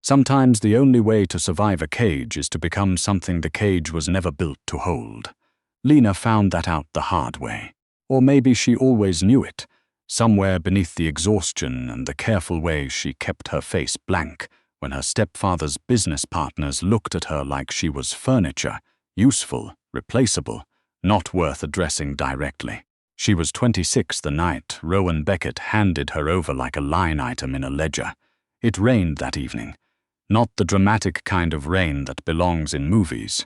Sometimes the only way to survive a cage is to become something the cage was never built to hold. Lena found that out the hard way. Or maybe she always knew it, somewhere beneath the exhaustion and the careful way she kept her face blank when her stepfather's business partners looked at her like she was furniture, useful, replaceable, not worth addressing directly. She was 26 the night Rowan Beckett handed her over like a line item in a ledger. It rained that evening. Not the dramatic kind of rain that belongs in movies,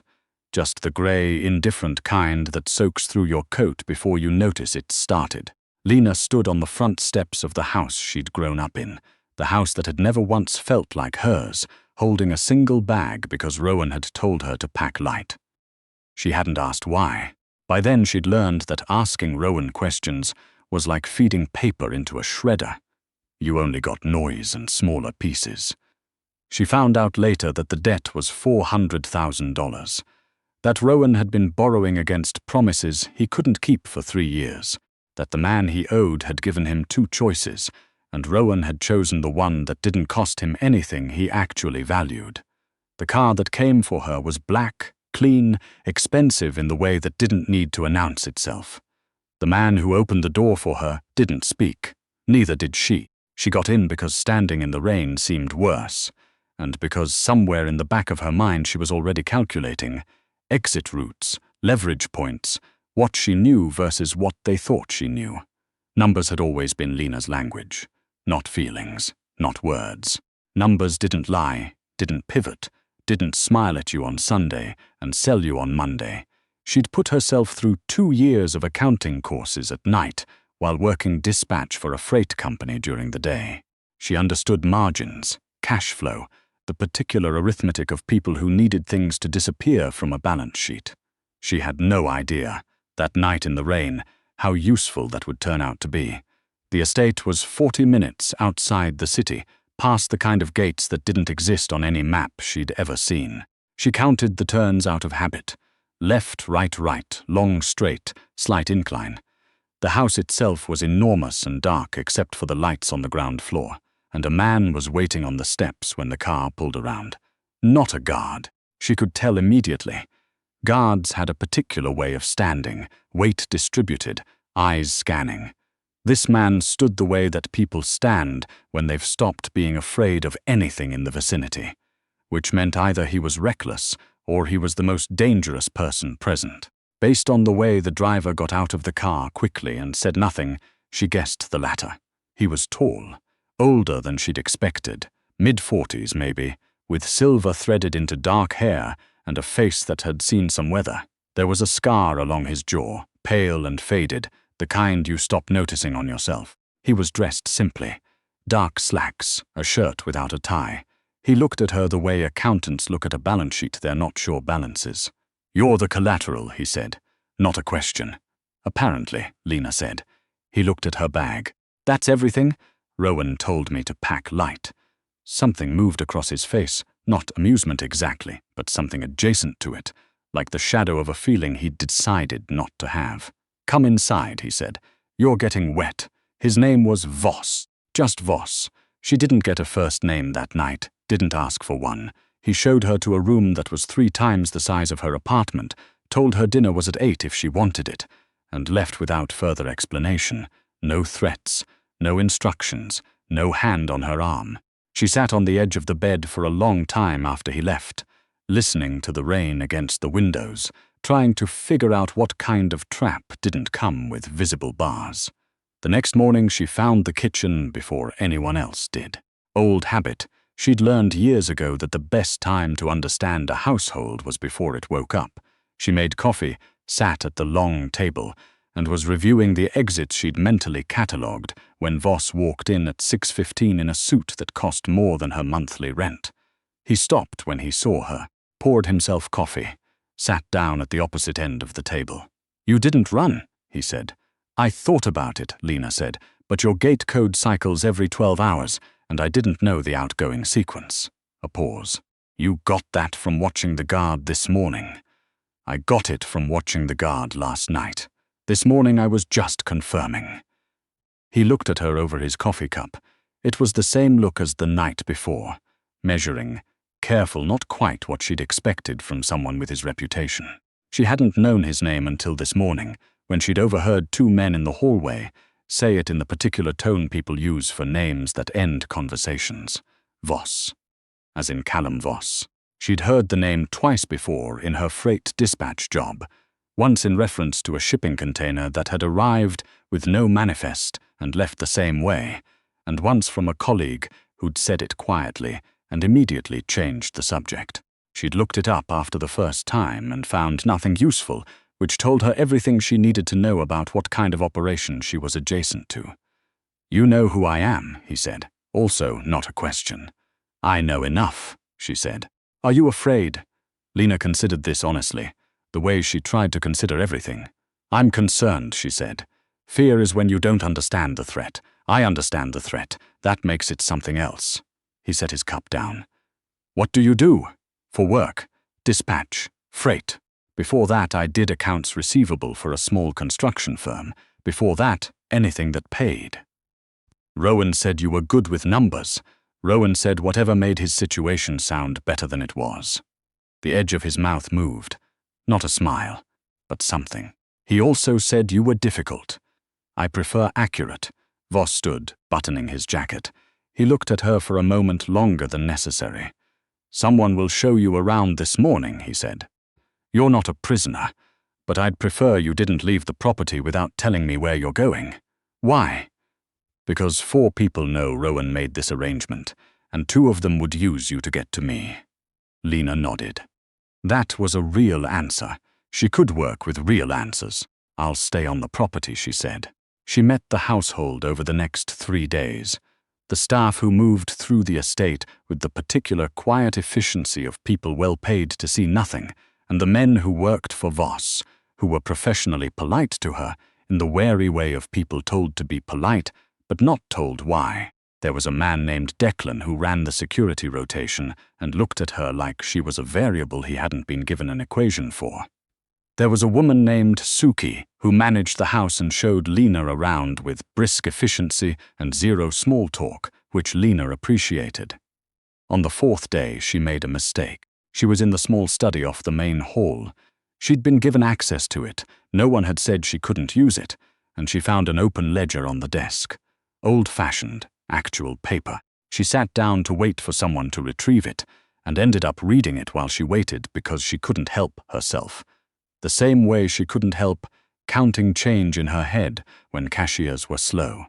just the grey, indifferent kind that soaks through your coat before you notice it's started. Lena stood on the front steps of the house she'd grown up in, the house that had never once felt like hers, holding a single bag because Rowan had told her to pack light. She hadn't asked why. By then she'd learned that asking Rowan questions was like feeding paper into a shredder. You only got noise and smaller pieces. She found out later that the debt was $400,000, that Rowan had been borrowing against promises he couldn't keep for 3 years, that the man he owed had given him 2 choices, and Rowan had chosen the one that didn't cost him anything he actually valued. The car that came for her was black, clean, expensive in the way that didn't need to announce itself. The man who opened the door for her didn't speak. Neither did she. She got in because standing in the rain seemed worse, and because somewhere in the back of her mind she was already calculating exit routes, leverage points, what she knew versus what they thought she knew. Numbers had always been Lena's language, not feelings, not words. Numbers didn't lie, didn't pivot, didn't smile at you on Sunday and sell you on Monday. She'd put herself through 2 years of accounting courses at night while working dispatch for a freight company during the day. She understood margins, cash flow, the particular arithmetic of people who needed things to disappear from a balance sheet. She had no idea, that night in the rain, how useful that would turn out to be. The estate was 40 minutes outside the city, past the kind of gates that didn't exist on any map she'd ever seen. She counted the turns out of habit. Left, right, long straight, slight incline. The house itself was enormous and dark except for the lights on the ground floor, and a man was waiting on the steps when the car pulled around. Not a guard. She could tell immediately. Guards had a particular way of standing, weight distributed, eyes scanning. This man stood the way that people stand when they've stopped being afraid of anything in the vicinity, which meant either he was reckless or he was the most dangerous person present. Based on the way the driver got out of the car quickly and said nothing, she guessed the latter. He was tall, older than she'd expected, mid-40s maybe, with silver threaded into dark hair and a face that had seen some weather. There was a scar along his jaw, pale and faded, the kind you stop noticing on yourself. He was dressed simply. Dark slacks, a shirt without a tie. He looked at her the way accountants look at a balance sheet they're not sure balances. "You're the collateral," he said. Not a question. "Apparently," Lena said. He looked at her bag. "That's everything?" "Rowan told me to pack light." Something moved across his face, not amusement exactly, but something adjacent to it, like the shadow of a feeling he'd decided not to have. "Come inside," he said. "You're getting wet." His name was Voss, just Voss. She didn't get a first name that night, didn't ask for one. He showed her to a room that was 3 times the size of her apartment, told her dinner was at 8 if she wanted it, and left without further explanation. No threats, no instructions, no hand on her arm. She sat on the edge of the bed for a long time after he left, listening to the rain against the windows, trying to figure out what kind of trap didn't come with visible bars. The next morning she found the kitchen before anyone else did. Old habit. She'd learned years ago that the best time to understand a household was before it woke up. She made coffee, sat at the long table, and was reviewing the exits she'd mentally catalogued when Voss walked in at 6:15 in a suit that cost more than her monthly rent. He stopped when he saw her, poured himself coffee, sat down at the opposite end of the table. "You didn't run," he said. "I thought about it," Lena said, "but your gate code cycles every 12 hours, and I didn't know the outgoing sequence." A pause. "You got that from watching the guard this morning." "I got it from watching the guard last night. This morning I was just confirming." He looked at her over his coffee cup. It was the same look as the night before. measuring, careful, not quite what she'd expected from someone with his reputation. She hadn't known his name until this morning, when she'd overheard two men in the hallway say it in the particular tone people use for names that end conversations. Voss. As in Callum Voss. She'd heard the name twice before in her freight dispatch job, once in reference to a shipping container that had arrived with no manifest and left the same way, and once from a colleague who'd said it quietly and immediately changed the subject. She'd looked it up after the first time and found nothing useful, which told her everything she needed to know about what kind of operation she was adjacent to. "You know who I am," he said, also not a question. "I know enough," she said. "Are you afraid?" Lena considered this honestly, the way she tried to consider everything. "I'm concerned," she said. "Fear is when you don't understand the threat. I understand the threat. That makes it something else." He set his cup down. "What do you do?" "For work. Dispatch. Freight. Before that, I did accounts receivable for a small construction firm. Before that, anything that paid." "Rowan said you were good with numbers." Rowan said whatever made his situation sound better than it was. The edge of his mouth moved. Not a smile, but something. "He also said you were difficult." "I prefer accurate." Voss stood, buttoning his jacket. He looked at her for a moment longer than necessary. "Someone will show you around this morning," he said. "You're not a prisoner, but I'd prefer you didn't leave the property without telling me where you're going." "Why?" "Because 4 people know Rowan made this arrangement, and 2 of them would use you to get to me." Lena nodded. That was a real answer. She could work with real answers. "I'll stay on the property," she said. She met the household over the next 3 days. The staff who moved through the estate with the particular quiet efficiency of people well paid to see nothing, and the men who worked for Voss, who were professionally polite to her, in the wary way of people told to be polite, but not told why. There was a man named Declan who ran the security rotation and looked at her like she was a variable he hadn't been given an equation for. There was a woman named Suki who managed the house and showed Lena around with brisk efficiency and zero small talk, which Lena appreciated. On the 4th day, she made a mistake. She was in the small study off the main hall. She'd been given access to it. No one had said she couldn't use it, and she found an open ledger on the desk. Old-fashioned, actual paper. She sat down to wait for someone to retrieve it, and ended up reading it while she waited because she couldn't help herself. The same way she couldn't help counting change in her head when cashiers were slow.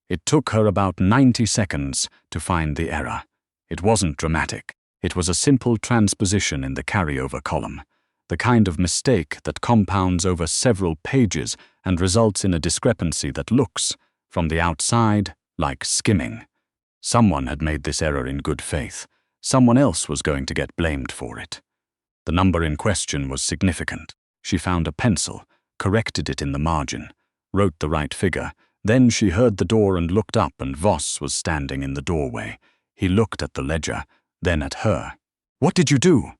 It took her about 90 seconds to find the error. It wasn't dramatic. It was a simple transposition in the carryover column, the kind of mistake that compounds over several pages and results in a discrepancy that looks, from the outside, like skimming. Someone had made this error in good faith. Someone else was going to get blamed for it. The number in question was significant. She found a pencil, corrected it in the margin, wrote the right figure. Then she heard the door and looked up, and Voss was standing in the doorway. He looked at the ledger, then at her. "What did you do?"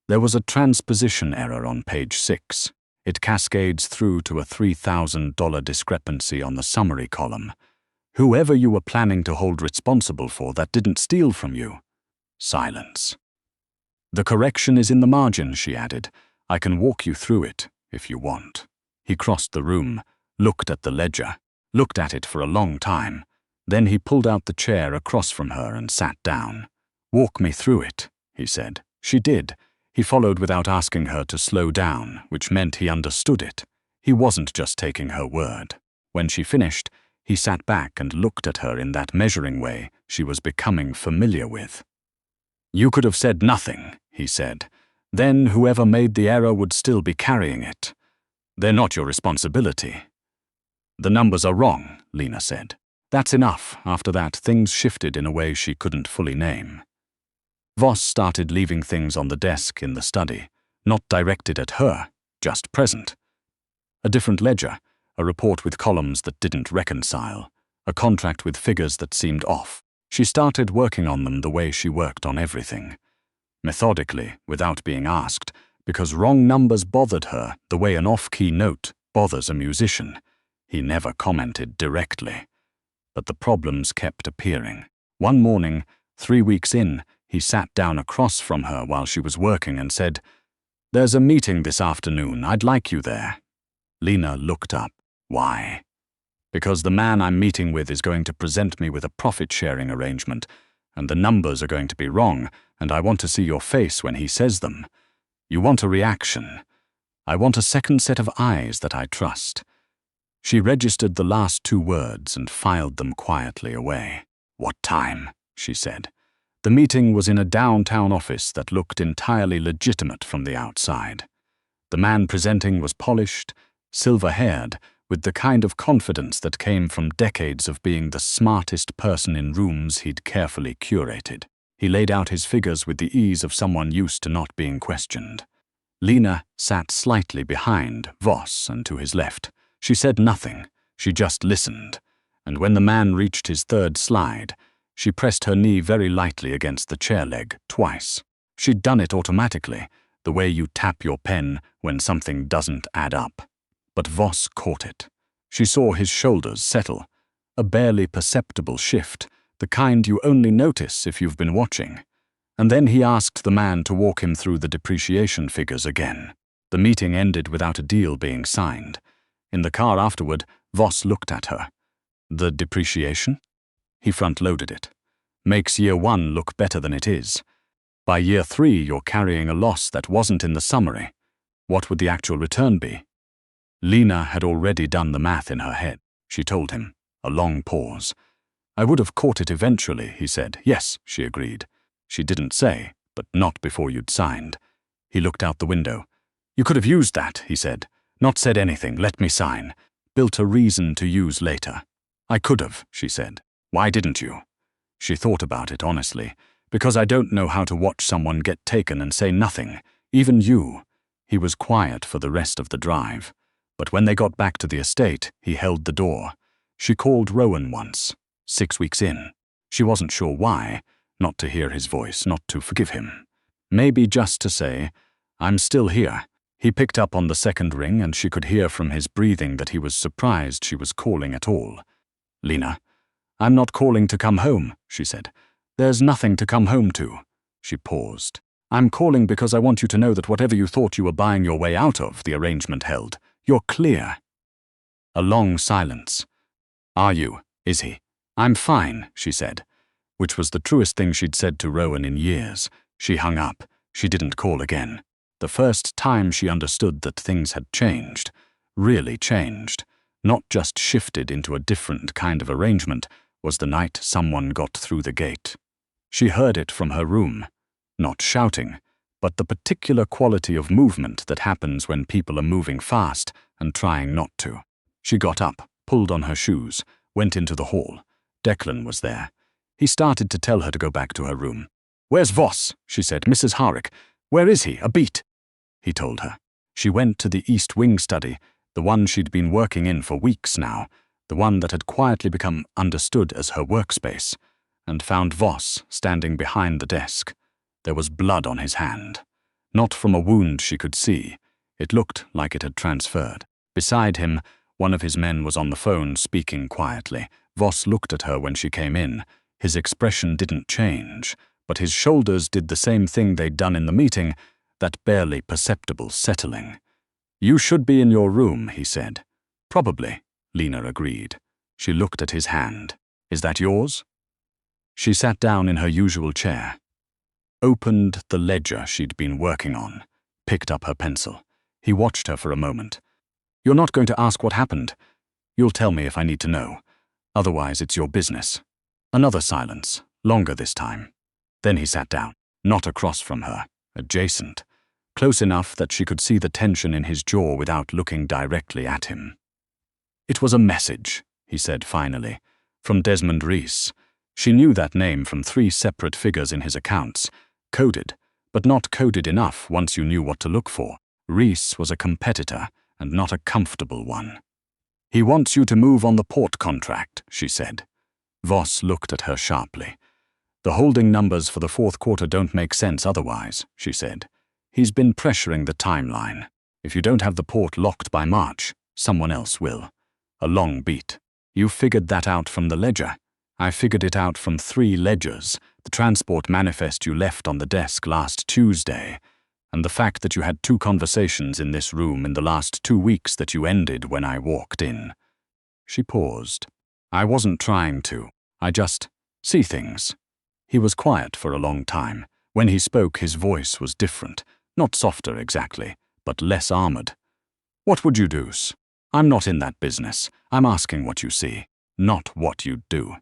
There was a transposition error on page 6. It cascades through to a $3,000 discrepancy on the summary column. "Whoever you were planning to hold responsible for that didn't steal from you." Silence. "The correction is in the margin," she added. "I can walk you through it, if you want." He crossed the room, looked at the ledger, looked at it for a long time. Then he pulled out the chair across from her and sat down. "Walk me through it," he said. She did. He followed without asking her to slow down, which meant he understood it. He wasn't just taking her word. When she finished, he sat back and looked at her in that measuring way she was becoming familiar with. "You could have said nothing," he said. "Then whoever made the error would still be carrying it. They're not your responsibility." "The numbers are wrong," Lena said. That's enough. After that, things shifted in a way she couldn't fully name. Voss started leaving things on the desk in the study, not directed at her, just present. A different ledger, a report with columns that didn't reconcile, a contract with figures that seemed off. She started working on them the way she worked on everything. Methodically, without being asked, because wrong numbers bothered her the way an off-key note bothers a musician. He never commented directly. But the problems kept appearing. One morning, 3 weeks in, He sat down across from her while she was working and said, "There's a meeting this afternoon. I'd like you there." Lena looked up. "Why?" "Because the man I'm meeting with is going to present me with a profit-sharing arrangement, and the numbers are going to be wrong, and I want to see your face when he says them. You want a reaction. I want a second set of eyes that I trust." She registered the last two words and filed them quietly away. "What time?" she said. The meeting was in a downtown office that looked entirely legitimate from the outside. The man presenting was polished, silver-haired, with the kind of confidence that came from decades of being the smartest person in rooms he'd carefully curated. He laid out his figures with the ease of someone used to not being questioned. Lena sat slightly behind Voss and to his left. She said nothing, she just listened, and when the man reached his third slide, she pressed her knee very lightly against the chair leg twice. She'd done it automatically, the way you tap your pen when something doesn't add up. But Voss caught it. She saw his shoulders settle, a barely perceptible shift, the kind you only notice if you've been watching. And then he asked the man to walk him through the depreciation figures again. The meeting ended without a deal being signed. In the car afterward, Voss looked at her. "The depreciation?" He front-loaded it. "Makes year one look better than it is. By year three, you're carrying a loss that wasn't in the summary. What would the actual return be?" Lena had already done the math in her head. She told him. A long pause. "I would have caught it eventually," he said. "Yes," she agreed. She didn't say, "But not before you'd signed." He looked out the window. "You could have used that," he said. "Not said anything, let me sign. Built a reason to use later." "I could have," she said. "Why didn't you?" She thought about it honestly. "Because I don't know how to watch someone get taken and say nothing, even you." He was quiet for the rest of the drive. But when they got back to the estate, he held the door. She called Rowan once, 6 weeks in. She wasn't sure why, not to hear his voice, not to forgive him. Maybe just to say, "I'm still here." He picked up on the second ring and she could hear from his breathing that he was surprised she was calling at all. "Lena, I'm not calling to come home," she said. "There's nothing to come home to." She paused. "I'm calling because I want you to know that whatever you thought you were buying your way out of, the arrangement held. You're clear." A long silence. "Are you? Is he?" "I'm fine," she said, which was the truest thing she'd said to Rowan in years. She hung up. She didn't call again. The first time she understood that things had changed, really changed, not just shifted into a different kind of arrangement, was the night someone got through the gate. She heard it from her room. Not shouting, but the particular quality of movement that happens when people are moving fast and trying not to. She got up, pulled on her shoes, went into the hall. Declan was there. He started to tell her to go back to her room. "Where's Voss?" she said. "Mrs. Harrick. Where is he? A beat." He told her. She went to the East Wing study, the one she'd been working in for weeks now, the one that had quietly become understood as her workspace, and found Voss standing behind the desk. There was blood on his hand. Not from a wound she could see. It looked like it had transferred. Beside him, one of his men was on the phone speaking quietly. Voss looked at her when she came in. His expression didn't change, but his shoulders did the same thing they'd done in the meeting, that barely perceptible settling. "You should be in your room," he said. "Probably," Lena agreed. She looked at his hand. "Is that yours?" She sat down in her usual chair, opened the ledger she'd been working on, picked up her pencil. He watched her for a moment. "You're not going to ask what happened. You'll tell me if I need to know. Otherwise, it's your business." Another silence, longer this time. Then he sat down, not across from her, adjacent, close enough that she could see the tension in his jaw without looking directly at him. "It was a message," he said finally, "from Desmond Reese. She knew that name from 3 separate figures in his accounts, coded, but not coded enough once you knew what to look for. Reese was a competitor, and not a comfortable one. "He wants you to move on the port contract," she said. Voss looked at her sharply. "The holding numbers for the 4th quarter don't make sense otherwise," she said. "He's been pressuring the timeline. If you don't have the port locked by March, someone else will." A long beat. "You figured that out from the ledger?" "I figured it out from 3 ledgers, the transport manifest you left on the desk last Tuesday, and the fact that you had 2 conversations in this room in the last 2 weeks that you ended when I walked in." She paused. "I wasn't trying to. I just see things." He was quiet for a long time. When he spoke, his voice was different. Not softer exactly, but less armored. "What would you do? I'm not in that business. I'm asking what you see, not what you do."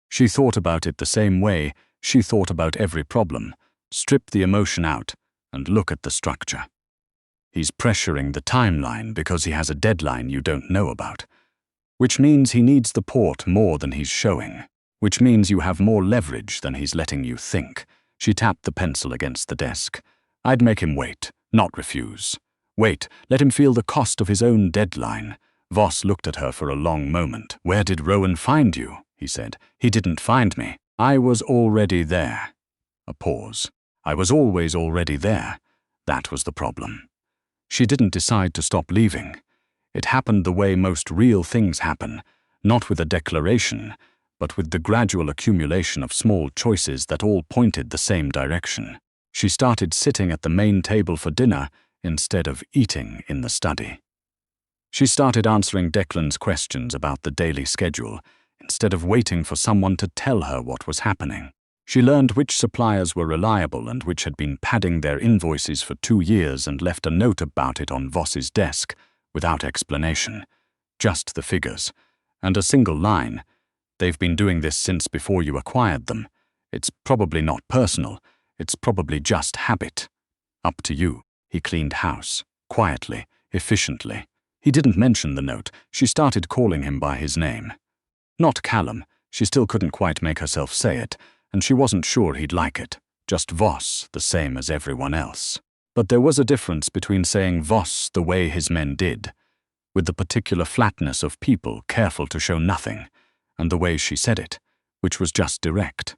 She thought about it the same way she thought about every problem. Strip the emotion out and look at the structure. He's pressuring the timeline because he has a deadline you don't know about, which means he needs the port more than he's showing, which means you have more leverage than he's letting you think. She tapped the pencil against the desk. "I'd make him wait, not refuse. Wait, let him feel the cost of his own deadline." Voss looked at her for a long moment. "Where did Rowan find you?" he said. "He didn't find me. I was already there." A pause. "I was always already there. That was the problem." She didn't decide to stop leaving. It happened the way most real things happen, not with a declaration, but with the gradual accumulation of small choices that all pointed the same direction. She started sitting at the main table for dinner instead of eating in the study. She started answering Declan's questions about the daily schedule instead of waiting for someone to tell her what was happening. She learned which suppliers were reliable and which had been padding their invoices for 2 years and left a note about it on Voss's desk, without explanation. Just the figures. And a single line. "They've been doing this since before you acquired them. It's probably not personal. It's probably just habit. Up to you." He cleaned house. Quietly. Efficiently. He didn't mention the note. She started calling him by his name. Not Callum. She still couldn't quite make herself say it, and she wasn't sure he'd like it. Just Voss, the same as everyone else. But there was a difference between saying Voss the way his men did, with the particular flatness of people careful to show nothing, and the way she said it, which was just direct.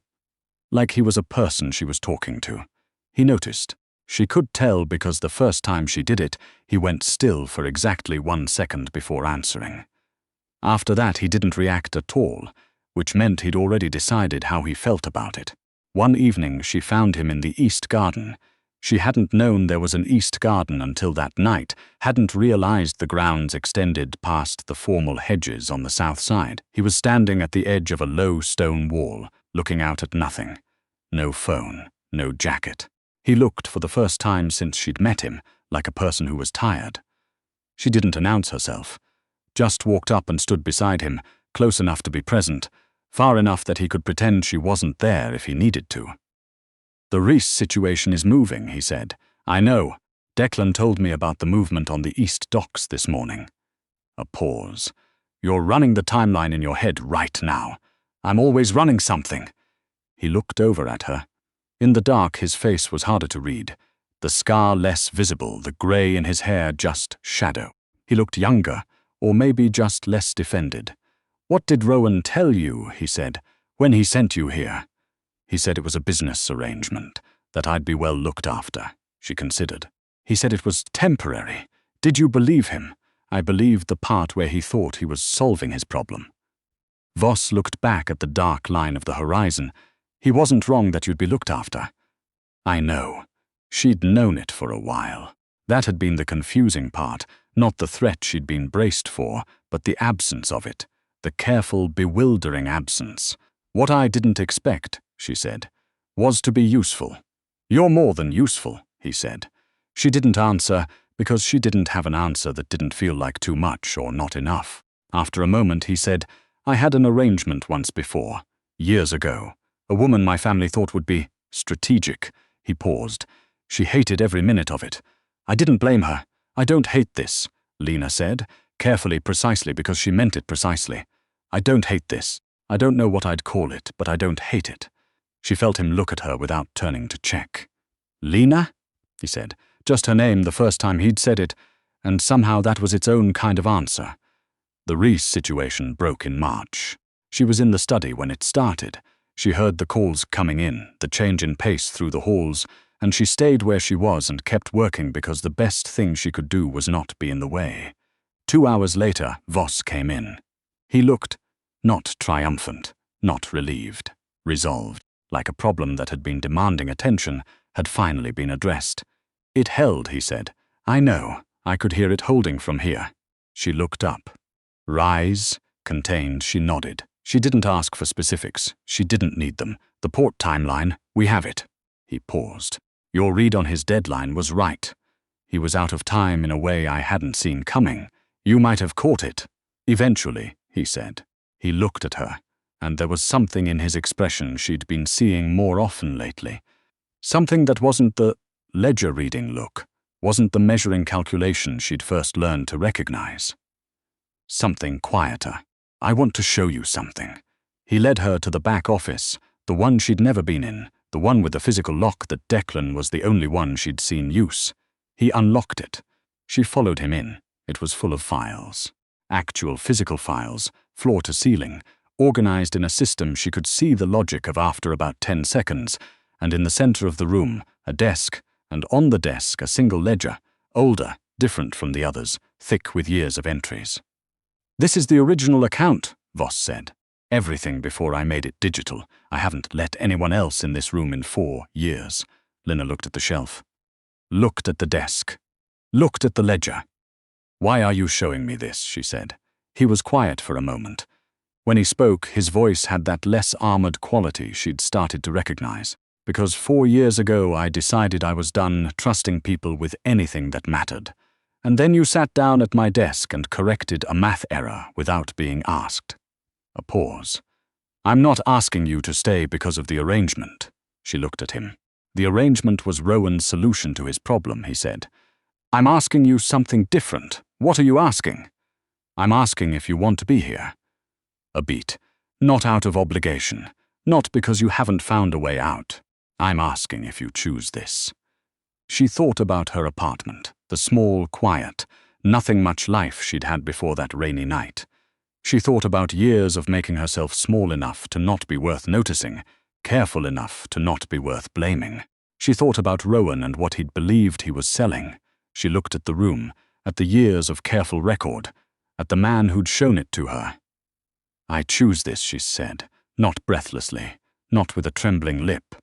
Like he was a person she was talking to. He noticed. She could tell because the first time she did it, he went still for exactly 1 second before answering. After that, he didn't react at all, which meant he'd already decided how he felt about it. One evening, she found him in the East Garden. She hadn't known there was an East Garden until that night, hadn't realized the grounds extended past the formal hedges on the south side. He was standing at the edge of a low stone wall, looking out at nothing. No phone, no jacket. He looked, for the first time since she'd met him, like a person who was tired. She didn't announce herself. Just walked up and stood beside him, close enough to be present, far enough that he could pretend she wasn't there if he needed to. "The Reese situation is moving," he said. "I know. Declan told me about the movement on the East Docks this morning." A pause. "You're running the timeline in your head right now. I'm always running something." He looked over at her. In the dark, his face was harder to read. The scar less visible, the grey in his hair just shadow. He looked younger, or maybe just less defended. "What did Rowan tell you," he said, "when he sent you here?" "He said it was a business arrangement, that I'd be well looked after," she considered. "He said it was temporary. Did you believe him?" "I believed the part where he thought he was solving his problem." Voss looked back at the dark line of the horizon. "He wasn't wrong that you'd be looked after." "I know." She'd known it for a while. That had been the confusing part, not the threat she'd been braced for, but the absence of it. The careful, bewildering absence. "What I didn't expect," she said, "was to be useful." "You're more than useful," he said. She didn't answer because she didn't have an answer that didn't feel like too much or not enough. After a moment, he said, "I had an arrangement once before, years ago. A woman my family thought would be strategic." He paused. "She hated every minute of it. I didn't blame her. I don't hate this," Lena said, carefully, precisely because she meant it precisely. "I don't hate this. I don't know what I'd call it, but I don't hate it." She felt him look at her without turning to check. "Lena?" he said, just her name the first time he'd said it, and somehow that was its own kind of answer. The Reese situation broke in March. She was in the study when it started. She heard the calls coming in, the change in pace through the halls, and she stayed where she was and kept working because the best thing she could do was not be in the way. 2 hours later, Voss came in. He looked not triumphant, not relieved, resolved. like a problem that had been demanding attention, had finally been addressed. It held, he said. I know. I could hear it holding from here. She looked up. Rise, contained, she nodded. She didn't ask for specifics. She didn't need them. The port timeline, we have it. He paused. Your read on his deadline was right. He was out of time in a way I hadn't seen coming. You might have caught it. Eventually, he said. He looked at her, and there was something in his expression she'd been seeing more often lately. Something that wasn't the ledger-reading look, wasn't the measuring calculation she'd first learned to recognize. Something quieter. I want to show you something. He led her to the back office, the one she'd never been in, the one with the physical lock that Declan was the only one she'd seen use. He unlocked it. She followed him in. It was full of files. Actual physical files, floor to ceiling, organized in a system she could see the logic of after about 10 seconds, and in the center of the room, a desk, and on the desk a single ledger, older, different from the others, thick with years of entries. This is the original account, Voss said. Everything before I made it digital. I haven't let anyone else in this room in 4 years. Lena looked at the shelf. Looked at the desk. Looked at the ledger. Why are you showing me this, she said. He was quiet for a moment. When he spoke, his voice had that less armored quality she'd started to recognize. Because 4 years ago I decided I was done trusting people with anything that mattered. And then you sat down at my desk and corrected a math error without being asked. A pause. I'm not asking you to stay because of the arrangement. She looked at him. The arrangement was Rowan's solution to his problem, he said. I'm asking you something different. What are you asking? I'm asking if you want to be here. A beat. Not out of obligation. Not because you haven't found a way out. I'm asking if you choose this. She thought about her apartment, the small, quiet, nothing much life she'd had before that rainy night. She thought about years of making herself small enough to not be worth noticing, careful enough to not be worth blaming. She thought about Rowan and what he'd believed he was selling. She looked at the room, at the years of careful record, at the man who'd shown it to her. I choose this, she said, not breathlessly, not with a trembling lip,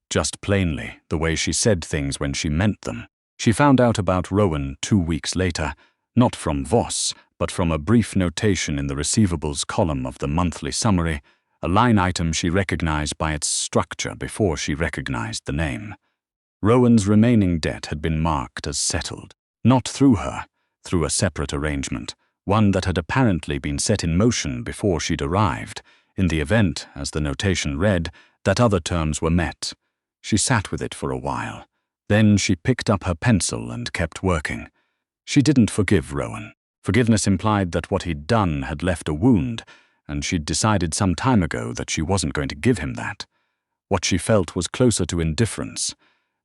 just plainly, the way she said things when she meant them. She found out about Rowan 2 weeks later, not from Voss, but from a brief notation in the receivables column of the monthly summary, a line item she recognized by its structure before she recognized the name. Rowan's remaining debt had been marked as settled, not through her, through a separate arrangement, one that had apparently been set in motion before she'd arrived, in the event, as the notation read, that other terms were met. She sat with it for a while. Then she picked up her pencil and kept working. She didn't forgive Rowan. Forgiveness implied that what he'd done had left a wound, and she'd decided some time ago that she wasn't going to give him that. What she felt was closer to indifference.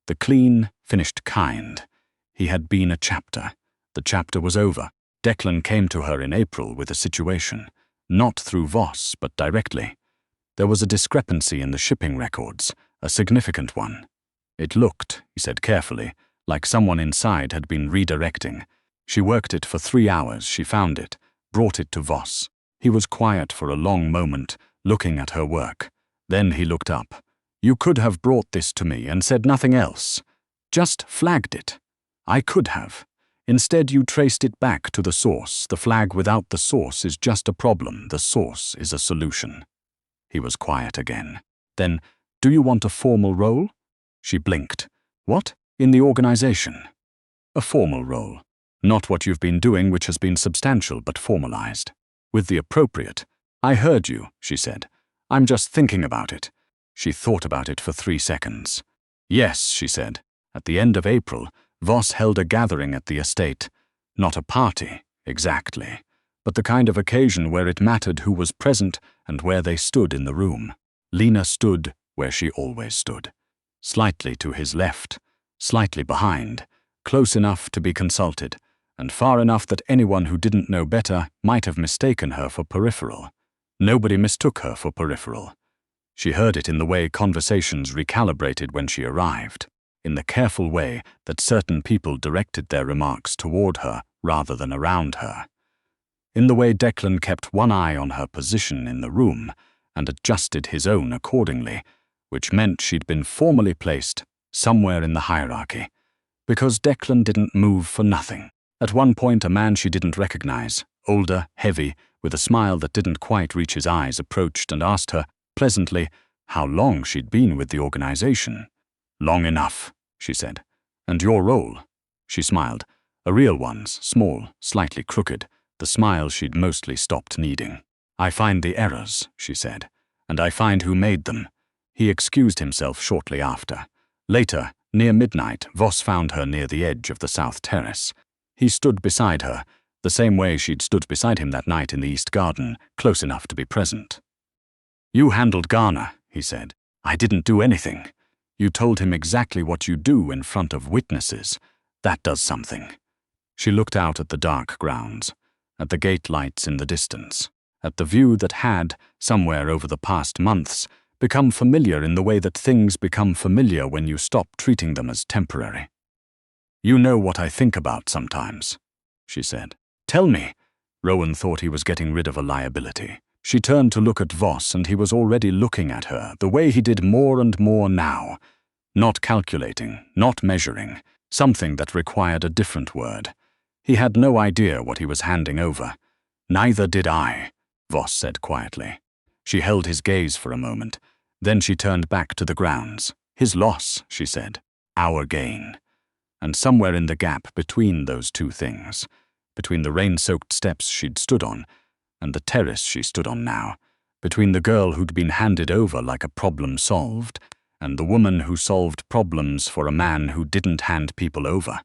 The clean, finished kind. He had been a chapter. The chapter was over. Declan came to her in April with a situation. Not through Voss, but directly. There was a discrepancy in the shipping records, a significant one. It looked, he said carefully, like someone inside had been redirecting. She worked it for 3 hours, she found it, brought it to Voss. He was quiet for a long moment, looking at her work. Then he looked up. You could have brought this to me and said nothing else. Just flagged it. I could have. Instead, you traced it back to the source. The flag without the source is just a problem. The source is a solution. He was quiet again. Then, do you want a formal role? She blinked. What? In the organization? A formal role. Not what you've been doing, which has been substantial but formalized. With the appropriate. I heard you, she said. I'm just thinking about it. She thought about it for 3 seconds. Yes, she said. At the end of April, Voss held a gathering at the estate. Not a party, exactly, but the kind of occasion where it mattered who was present and where they stood in the room. Lena stood where she always stood. Slightly to his left, slightly behind, close enough to be consulted, and far enough that anyone who didn't know better might have mistaken her for peripheral. Nobody mistook her for peripheral. She heard it in the way conversations recalibrated when she arrived, in the careful way that certain people directed their remarks toward her rather than around her, in the way Declan kept one eye on her position in the room and adjusted his own accordingly, which meant she'd been formally placed somewhere in the hierarchy. Because Declan didn't move for nothing. At one point, a man she didn't recognize, older, heavy, with a smile that didn't quite reach his eyes, approached and asked her, pleasantly, how long she'd been with the organization. "Long enough," she said. "And your role?" She smiled. A real one's, small, slightly crooked, the smile she'd mostly stopped needing. "I find the errors," she said, "and I find who made them." He excused himself shortly after. Later, near midnight, Voss found her near the edge of the south terrace. He stood beside her, the same way she'd stood beside him that night in the East Garden, close enough to be present. "You handled Garner," he said. "I didn't do anything. You told him exactly what you do in front of witnesses. That does something." She looked out at the dark grounds, at the gate lights in the distance, at the view that had, somewhere over the past months, become familiar in the way that things become familiar when you stop treating them as temporary. "You know what I think about sometimes," she said. "Tell me." Rowan thought he was getting rid of a liability. She turned to look at Voss, and he was already looking at her, the way he did more and more now. Not calculating, not measuring, something that required a different word. He had no idea what he was handing over. "Neither did I," Voss said quietly. She held his gaze for a moment. Then she turned back to the grounds. "His loss," she said. "Our gain." And somewhere in the gap between those two things, between the rain-soaked steps she'd stood on and the terrace she stood on now, between the girl who'd been handed over like a problem solved and the woman who solved problems for a man who didn't hand people over,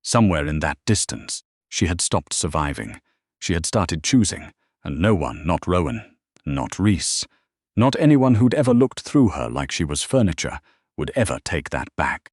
somewhere in that distance, she had stopped surviving. She had started choosing, and no one, not Rowan, not Reese, not anyone who'd ever looked through her like she was furniture, would ever take that back.